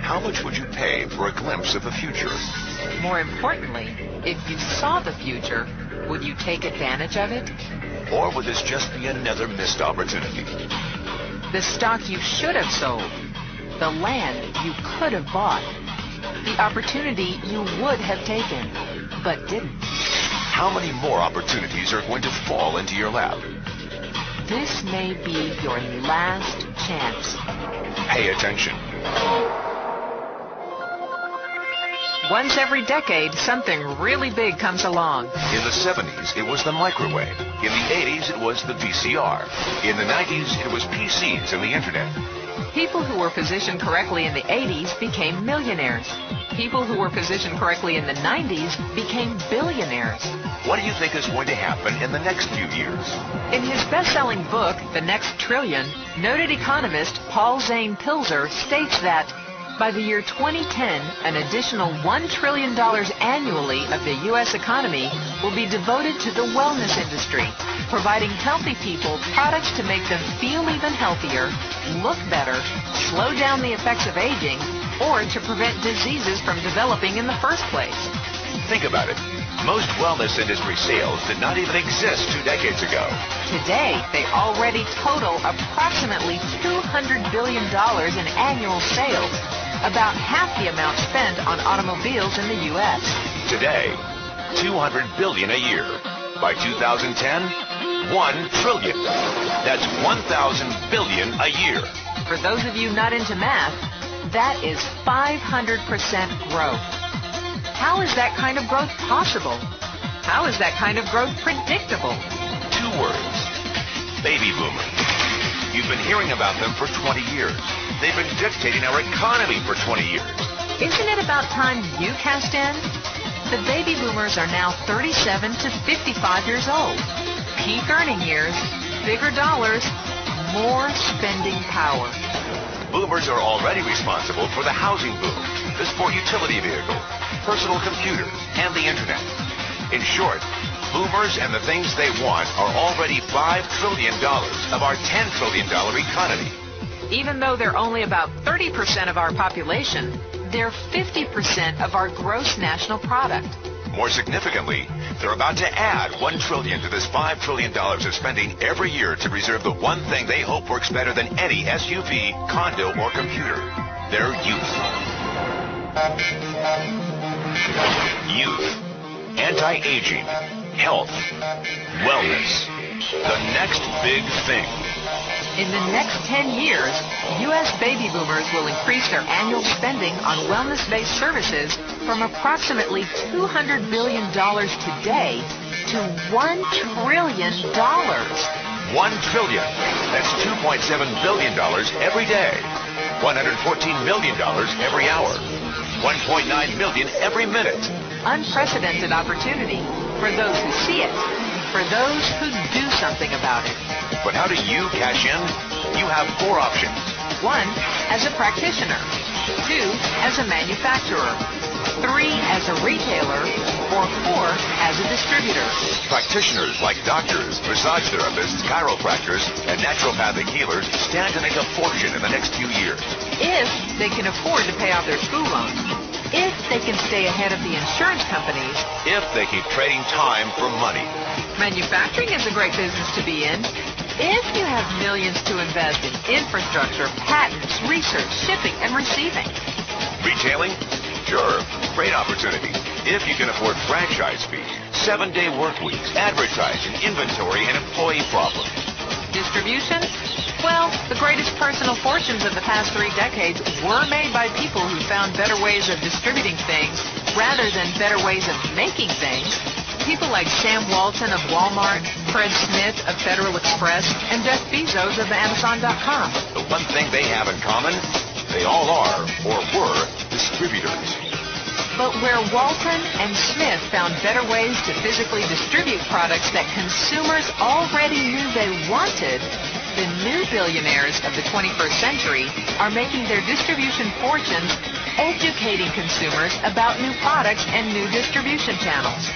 How much would you pay for a glimpse of the future? More importantly, if you saw the future, would you take advantage of it? Or would this just be another missed opportunity? The stock you should have sold. The land you could have bought. The opportunity you would have taken, but didn't. How many more opportunities are going to fall into your lap? This may be your last chance. Pay attention. Once every decade, something really big comes along. In the 70s, it was the microwave. In the 80s, it was the VCR. In the 90s, it was PCs and the internet. People who were positioned correctly in the 80s became millionaires. People who were positioned correctly in the 90s became billionaires. What do you think is going to happen in the next few years? In his best-selling book, The Next Trillion, noted economist Zane Pilzer states that by the year 2010, an additional $1 trillion annually of the U.S. economy will be devoted to the wellness industry, providing healthy people products to make them feel even healthier, look better, slow down the effects of aging, or to prevent diseases from developing in the first place. Think about it. Most wellness industry sales did not even exist 2 decades ago. Today, they already total approximately $200 billion in annual sales, about half the amount spent on automobiles in the U.S. Today, $200 billion a year. By 2010, $1 trillion. That's 1,000 billion a year. For those of you not into math, that is 500% growth. How is that kind of growth possible? How is that kind of growth predictable? 2 words. Baby boomers. You've been hearing about them for 20 years. They've been dictating our economy for 20 years. Isn't it about time you cast in? The baby boomers are now 37 to 55 years old. Peak earning years, bigger dollars, more spending power. Boomers are already responsible for the housing boom, the sport utility vehicle, personal computers, and the internet. In short, boomers and the things they want are already $5 trillion of our $10 trillion economy. Even though they're only about 30% of our population, they're 50% of our gross national product. More significantly, they're about to add $1 trillion to this $5 trillion of spending every year to preserve the one thing they hope works better than any SUV, condo, or computer: their youth. Youth, anti-aging, health, wellness. The next big thing. In the next 10 years, U.S. baby boomers will increase their annual spending on wellness-based services from approximately $200 billion today to $1 trillion. $1 trillion. That's $2.7 billion every day. $114 million every hour. $1.9 million every minute. Unprecedented opportunity for those who see it, for those who do something about it. But how do you cash in? You have 4 options. 1, as a practitioner. 2, as a manufacturer. 3, as a retailer. Or 4, as a distributor. Practitioners like doctors, massage therapists, chiropractors, and naturopathic healers stand to make a fortune in the next few years. If they can afford to pay off their school loans. If they can stay ahead of the insurance companies. If they keep trading time for money. Manufacturing is a great business to be in. If you have millions to invest in infrastructure, patents, research, shipping, and receiving. Retailing? Sure, great opportunity. If you can afford franchise fees, 7-day work weeks, advertising, inventory, and employee problems. Distribution? Well, the greatest personal fortunes of the past 3 decades were made by people who found better ways of distributing things rather than better ways of making things. People like Sam Walton of Walmart, Fred Smith of Federal Express, and Jeff Bezos of Amazon.com. The one thing they have in common, they all are, or were, distributors. But where Walton and Smith found better ways to physically distribute products that consumers already knew they wanted, the new billionaires of the 21st century are making their distribution fortunes educating consumers about new products and new distribution channels.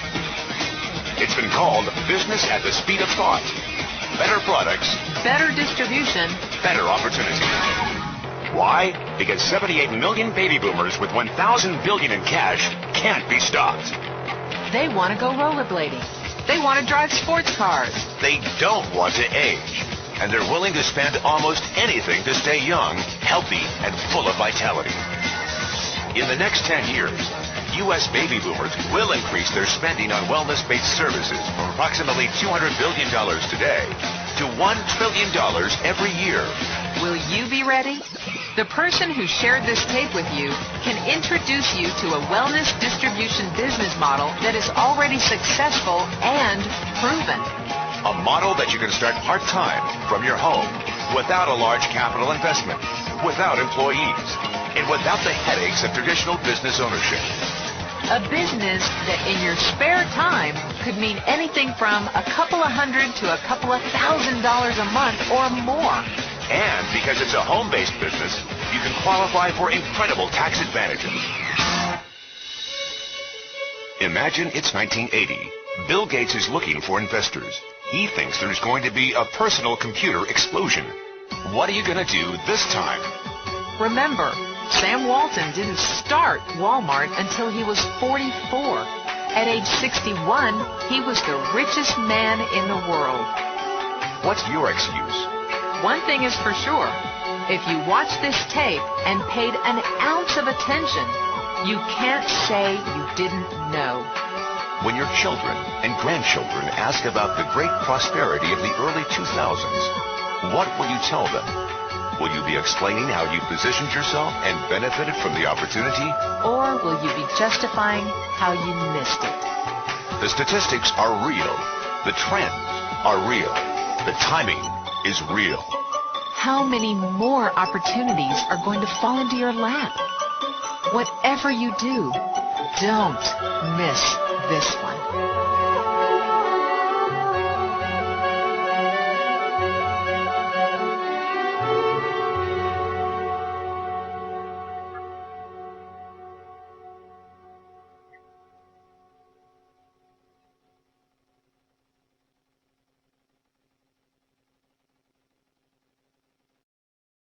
It's been called business at the speed of thought. better products, better distribution, better opportunity. Why? Because 78 million baby boomers with 1,000 billion in cash can't be stopped. They want to go rollerblading. They want to drive sports cars. They don't want to age. And they're willing to spend almost anything to stay young, healthy, and full of vitality. In the next 10 years, U.S. baby boomers will increase their spending on wellness-based services from approximately $200 billion today to $1 trillion every year. Will you be ready? The person who shared this tape with you can introduce you to a wellness distribution business model that is already successful and proven. A model that you can start part-time from your home without a large capital investment, without employees, and without the headaches of traditional business ownership. A business that in your spare time could mean anything from a couple of hundred to a couple of $1,000s a month or more. And because it's a home-based business, you can qualify for incredible tax advantages. Imagine it's 1980. Bill Gates is looking for investors. He thinks there's going to be a personal computer explosion. What are you going to do this time? Remember, Sam Walton didn't start Walmart until he was 44. At age 61, he was the richest man in the world. What's your excuse? One thing is for sure. If you watch this tape and paid an ounce of attention, you can't say you didn't know. When your children and grandchildren ask about the great prosperity of the early 2000s, what will you tell them? Will you be explaining how you positioned yourself and benefited from the opportunity? Or will you be justifying how you missed it? The statistics are real. The trends are real. The timing is real. How many more opportunities are going to fall into your lap? Whatever you do, don't miss this one.